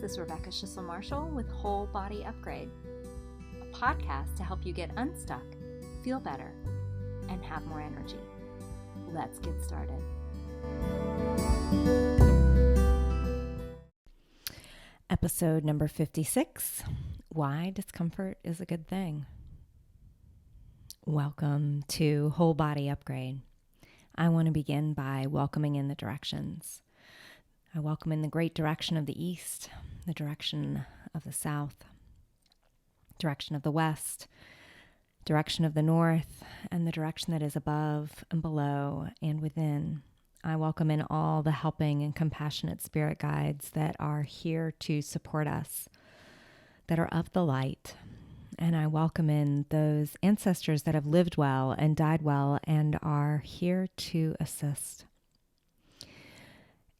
is Rebecca Schissel-Marshall with Whole Body Upgrade, a podcast to help you get unstuck, feel better, and have more energy. Let's get started. Episode number 56, Why Discomfort is a Good Thing. Welcome to Whole Body Upgrade. I want to begin by welcoming in the directions. I welcome in the great direction of the east, the direction of the south, direction of the west, direction of the north, and the direction that is above and below and within. I welcome in all the helping and compassionate spirit guides that are here to support us, that are of the light. And I welcome in those ancestors that have lived well and died well and are here to assist.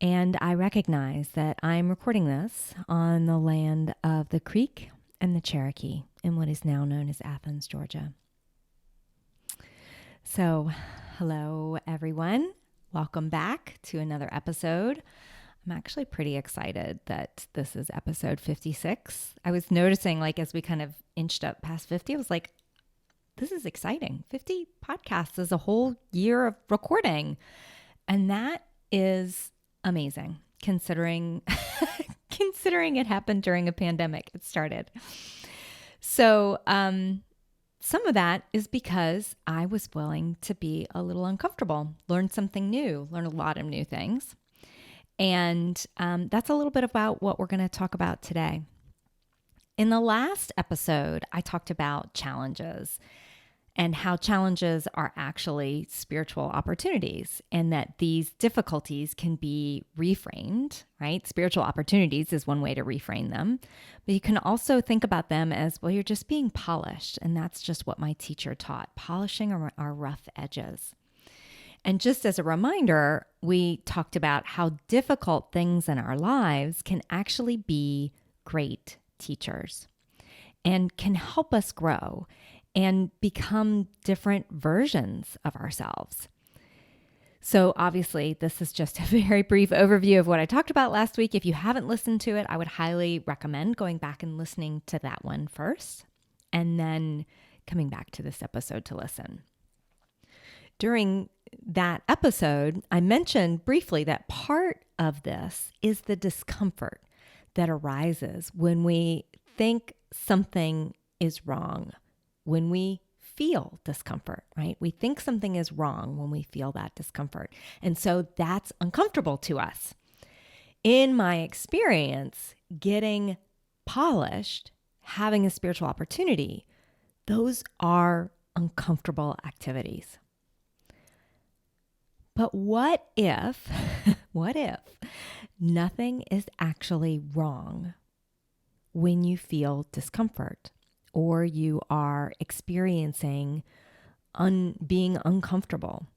And I recognize that I'm recording this on the land of the Creek and the Cherokee in what is now known as Athens, Georgia. So, hello everyone. Welcome back to another episode. I'm actually pretty excited that this is episode 56. I was noticing, as we kind of inched up past 50, I was like, this is exciting. 50 podcasts is a whole year of recording. And that is amazing, considering it happened during a pandemic. It started. So some of that is because I was willing to be a little uncomfortable, learn something new, learn a lot of new things. And that's a little bit about what we're going to talk about today. In the last episode, I talked about challenges and how challenges are actually spiritual opportunities and that these difficulties can be reframed, right? Spiritual opportunities is one way to reframe them, but you can also think about them as, well, you're just being polished. And that's just what my teacher taught, polishing our rough edges. And just as a reminder, we talked about how difficult things in our lives can actually be great teachers and can help us grow and become different versions of ourselves. So obviously, this is just a very brief overview of what I talked about last week. If you haven't listened to it, I would highly recommend going back and listening to that one first, and then coming back to this episode to listen. During that episode, I mentioned briefly that part of this is the discomfort that arises when we think something is wrong, when we feel discomfort, right? We think something is wrong when we feel that discomfort. And so that's uncomfortable to us. In my experience, getting polished, having a spiritual opportunity, those are uncomfortable activities. But what if nothing is actually wrong when you feel discomfort or you are experiencing being uncomfortable?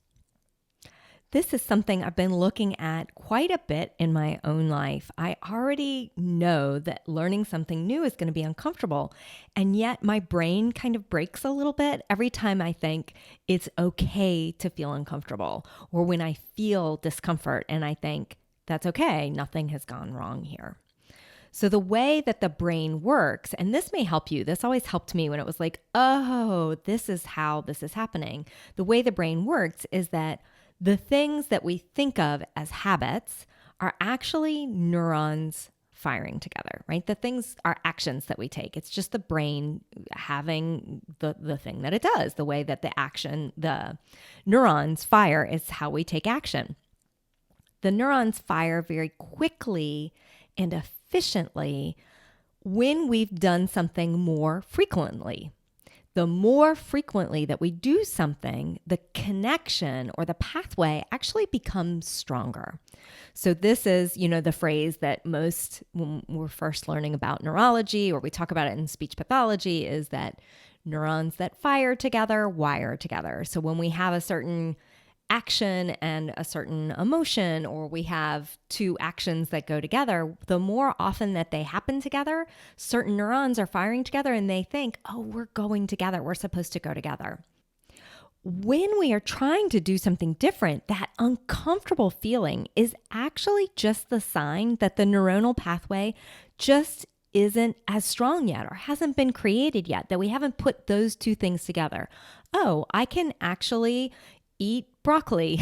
This is something I've been looking at quite a bit in my own life. I already know that learning something new is going to be uncomfortable, and yet my brain kind of breaks a little bit every time I think it's okay to feel uncomfortable, or when I feel discomfort and I think that's okay, nothing has gone wrong here. So the way that the brain works, and this may help you, this always helped me when it was like, oh, this is how this is happening. The way the brain works is that the things that we think of as habits are actually neurons firing together, right? The things are actions that we take. It's just the brain having the thing that it does. The way that the neurons fire is how we take action. The neurons fire very quickly and efficiently when we've done something more frequently. The more frequently that we do something, the connection or the pathway actually becomes stronger. So this is, the phrase that most, when we're first learning about neurology, or we talk about it in speech pathology, is that neurons that fire together wire together. So when we have a certain action and a certain emotion, or we have two actions that go together, the more often that they happen together, certain neurons are firing together and they think, oh, we're going together. We're supposed to go together. when we are trying to do something different, that uncomfortable feeling is actually just the sign that the neuronal pathway just isn't as strong yet or hasn't been created yet, that we haven't put those two things together. Oh, I can actually eat broccoli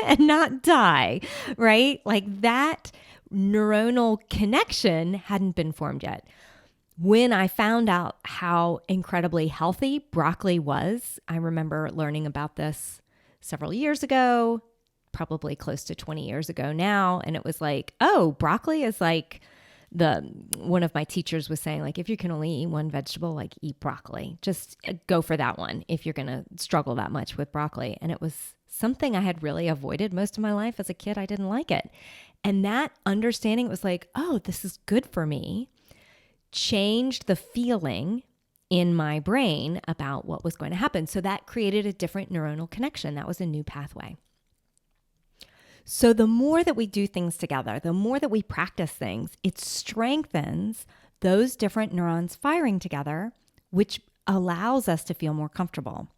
and not die, right? Like that neuronal connection hadn't been formed yet. When I found out how incredibly healthy broccoli was, I remember learning about this several years ago, probably close to 20 years ago now. And it was like, oh, broccoli is like one of my teachers was saying, like, if you can only eat one vegetable, like eat broccoli, just go for that one if you're going to struggle that much with broccoli. And it was something I had really avoided most of my life. As a kid, I didn't like it. And that understanding was like, oh, this is good for me, changed the feeling in my brain about what was going to happen. So that created a different neuronal connection. That was a new pathway. So the more that we do things together, the more that we practice things, it strengthens those different neurons firing together, which allows us to feel more comfortable.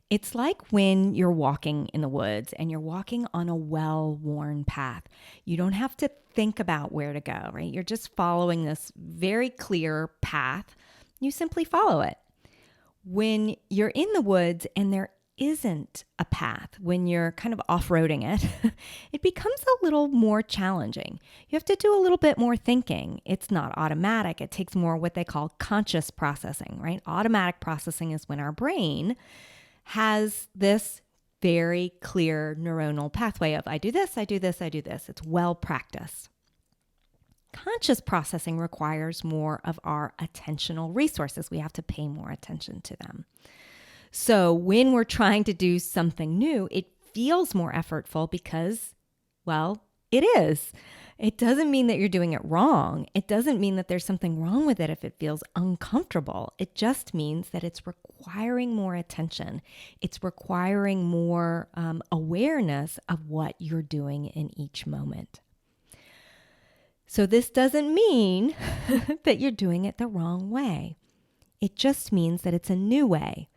It's like when you're walking in the woods and you're walking on a well-worn path. You don't have to think about where to go, right? You're just following this very clear path. You simply follow it. When you're in the woods and there isn't a path, when you're kind of off-roading it, it becomes a little more challenging. You have to do a little bit more thinking. It's not automatic. It takes more what they call conscious processing, right? Automatic processing is when our brain has this very clear neuronal pathway of I do this, I do this, I do this. It's well practiced. Conscious processing requires more of our attentional resources. We have to pay more attention to them. So when we're trying to do something new, it feels more effortful because, well, it is. It doesn't mean that you're doing it wrong. It doesn't mean that there's something wrong with it if it feels uncomfortable. It just means that it's requiring more attention. It's requiring more awareness of what you're doing in each moment. So this doesn't mean that you're doing it the wrong way. It just means that it's a new way.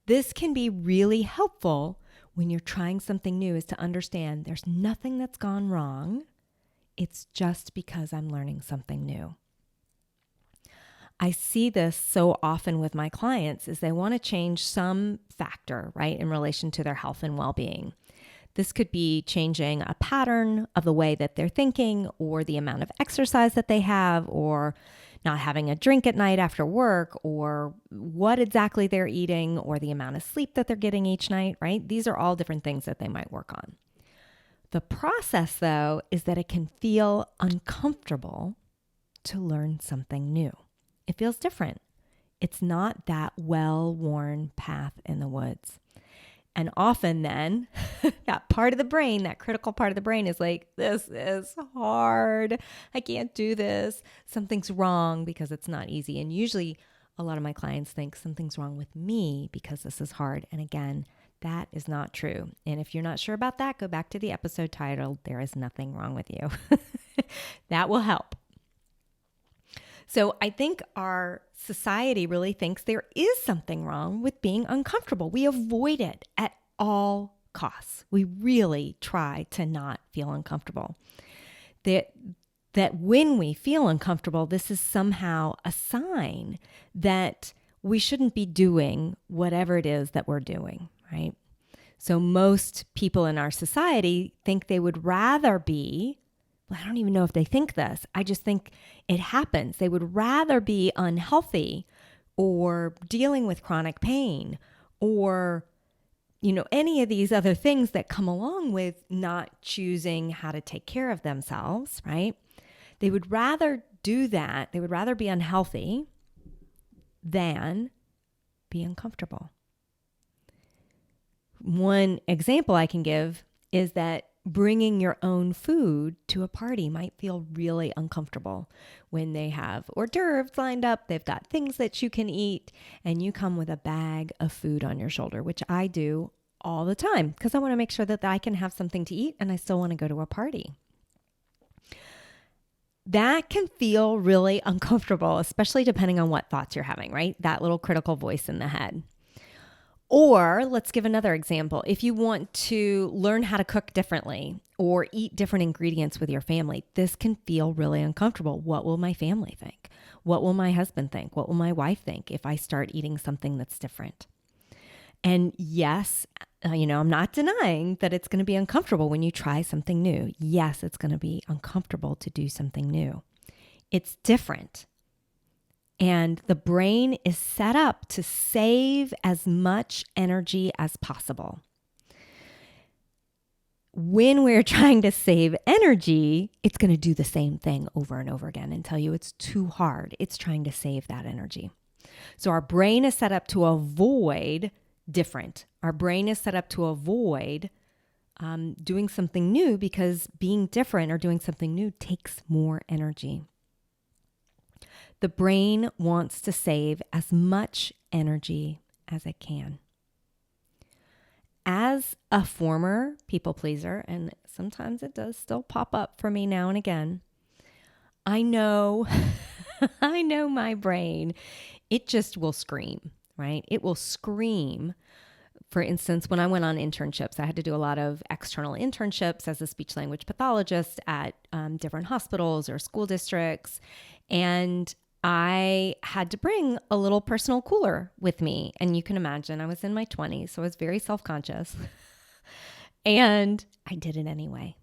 This can be really helpful when you're trying something new, is to understand there's nothing that's gone wrong. It's just because I'm learning something new. I see this so often with my clients is they want to change some factor, right, in relation to their health and well-being. This could be changing a pattern of the way that they're thinking, or the amount of exercise that they have, or not having a drink at night after work, or what exactly they're eating, or the amount of sleep that they're getting each night, right? These are all different things that they might work on. The process, though, is that it can feel uncomfortable to learn something new. It feels different. It's not that well-worn path in the woods. And often then, that part of the brain, that critical part of the brain is like, this is hard. I can't do this. Something's wrong because it's not easy. And usually a lot of my clients think something's wrong with me because this is hard. And again, that is not true. And if you're not sure about that, go back to the episode titled, There is Nothing Wrong with You. That will help. So I think our society really thinks there is something wrong with being uncomfortable. We avoid it at all costs. We really try to not feel uncomfortable. That when we feel uncomfortable, this is somehow a sign that we shouldn't be doing whatever it is that we're doing, right? So most people in our society think they would rather be, well, I don't even know if they think this. I just think it happens. They would rather be unhealthy or dealing with chronic pain or, any of these other things that come along with not choosing how to take care of themselves, right? They would rather do that. They would rather be unhealthy than be uncomfortable. One example I can give is that bringing your own food to a party might feel really uncomfortable when they have hors d'oeuvres lined up. They've got things that you can eat, and you come with a bag of food on your shoulder, which I do all the time because I want to make sure that I can have something to eat and I still want to go to a party. That can feel really uncomfortable, especially depending on what thoughts you're having, right? That little critical voice in the head. Or let's give another example. If you want to learn how to cook differently or eat different ingredients with your family, this can feel really uncomfortable. What will my family think? What will my husband think? What will my wife think if I start eating something that's different? And yes, I'm not denying that it's going to be uncomfortable when you try something new. Yes, it's going to be uncomfortable to do something new. It's different. And the brain is set up to save as much energy as possible. When we're trying to save energy, it's going to do the same thing over and over again and tell you it's too hard. It's trying to save that energy. So our brain is set up to avoid different. Our brain is set up to avoid doing something new because being different or doing something new takes more energy. The brain wants to save as much energy as it can. As a former people pleaser, and sometimes it does still pop up for me now and again, I know, I know my brain, it just will scream, right? It will scream. For instance, when I went on internships, I had to do a lot of external internships as a speech language pathologist at different hospitals or school districts. And I had to bring a little personal cooler with me. And you can imagine I was in my 20s, so I was very self-conscious. And I did it anyway.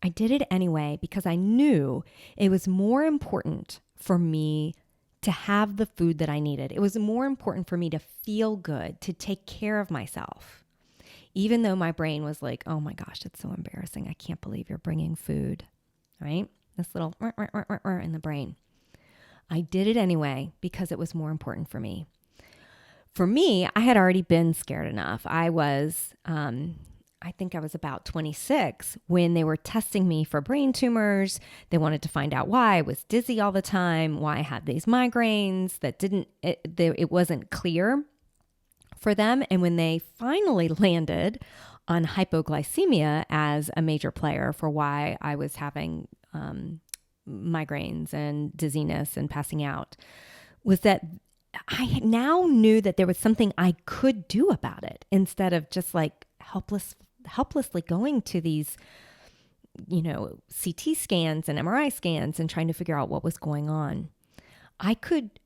I did it anyway because I knew it was more important for me to have the food that I needed. It was more important for me to feel good, to take care of myself. Even though my brain was like, oh my gosh, it's so embarrassing. I can't believe you're bringing food, right? This little in the brain. I did it anyway because it was more important for me. For me, I had already been scared enough. I think I was about 26 when they were testing me for brain tumors. They wanted to find out why I was dizzy all the time, why I had these migraines that it wasn't clear for them. And when they finally landed on hypoglycemia as a major player for why I was having migraines and dizziness and passing out, was that I now knew that there was something I could do about it instead of just like helplessly going to these, CT scans and MRI scans and trying to figure out what was going on. I could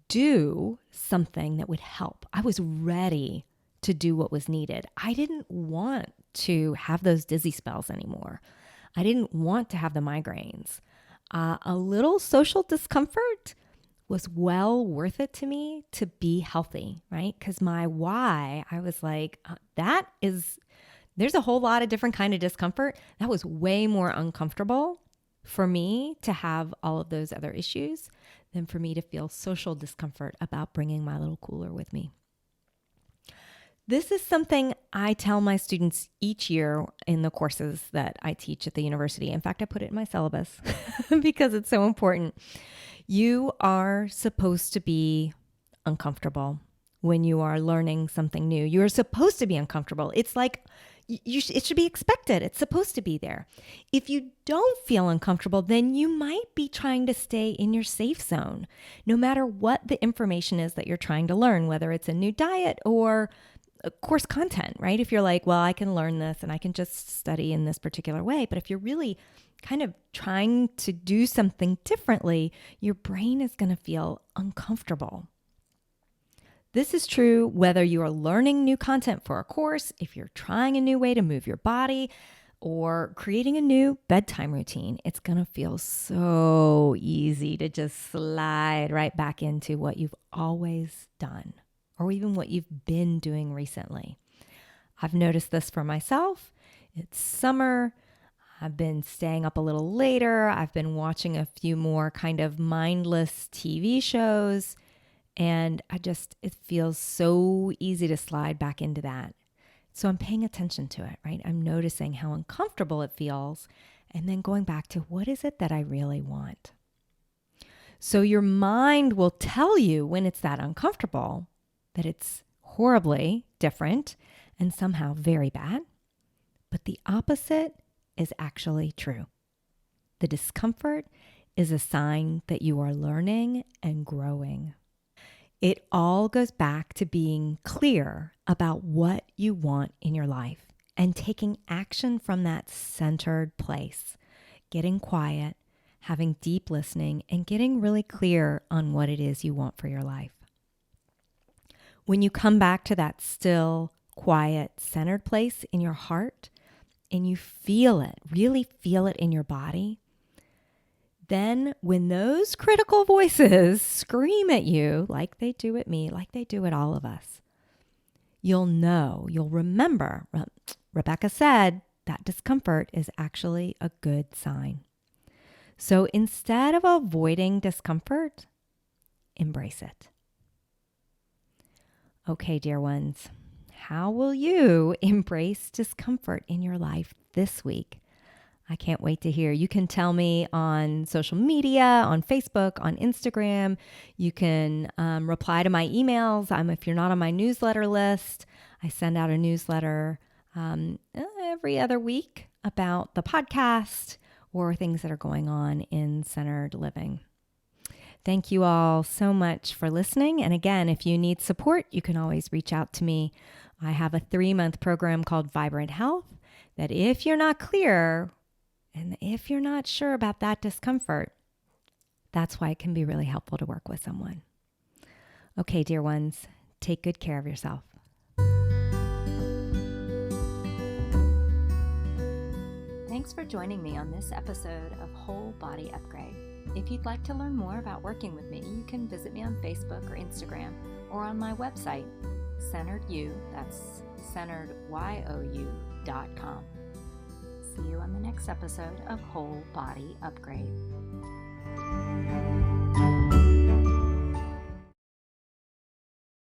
do something that would help. I was ready to do what was needed. I didn't want to have those dizzy spells anymore. I didn't want to have the migraines. A little social discomfort was well worth it to me to be healthy, right? Because my why, I was like, there's a whole lot of different kind of discomfort. That was way more uncomfortable for me to have all of those other issues than for me to feel social discomfort about bringing my little cooler with me. This is something I tell my students each year in the courses that I teach at the university. In fact, I put it in my syllabus because it's so important. You are supposed to be uncomfortable when you are learning something new. You're supposed to be uncomfortable. It's like it should be expected. It's supposed to be there. If you don't feel uncomfortable, then you might be trying to stay in your safe zone, no matter what the information is that you're trying to learn, whether it's a new diet or course content, right? If you're like, well, I can learn this and I can just study in this particular way. But if you're really kind of trying to do something differently, your brain is going to feel uncomfortable. This is true whether you are learning new content for a course, if you're trying a new way to move your body, or creating a new bedtime routine. It's going to feel so easy to just slide right back into what you've always done, or even what you've been doing recently. I've noticed this for myself. It's summer. I've been staying up a little later. I've been watching a few more kind of mindless TV shows. And it feels so easy to slide back into that. So I'm paying attention to it, right? I'm noticing how uncomfortable it feels and then going back to what is it that I really want? So your mind will tell you when it's that uncomfortable that it's horribly different and somehow very bad. But the opposite is actually true. The discomfort is a sign that you are learning and growing. It all goes back to being clear about what you want in your life and taking action from that centered place, getting quiet, having deep listening, and getting really clear on what it is you want for your life. When you come back to that still, quiet, centered place in your heart and you feel it, really feel it in your body, then when those critical voices scream at you like they do at me, like they do at all of us, you'll remember, Rebecca said that discomfort is actually a good sign. So instead of avoiding discomfort, embrace it. Okay, dear ones, how will you embrace discomfort in your life this week? I can't wait to hear. You can tell me on social media, on Facebook, on Instagram. You can reply to my emails. If you're not on my newsletter list, I send out a newsletter every other week about the podcast or things that are going on in centered living. Thank you all so much for listening. And again, if you need support, you can always reach out to me. I have a 3-month program called Vibrant Health that if you're not clear and if you're not sure about that discomfort, that's why it can be really helpful to work with someone. Okay, dear ones, take good care of yourself. Thanks for joining me on this episode of Whole Body Upgrade. If you'd like to learn more about working with me, you can visit me on Facebook or Instagram or on my website, CenteredYou, that's CenteredYou.com. See you on the next episode of Whole Body Upgrade.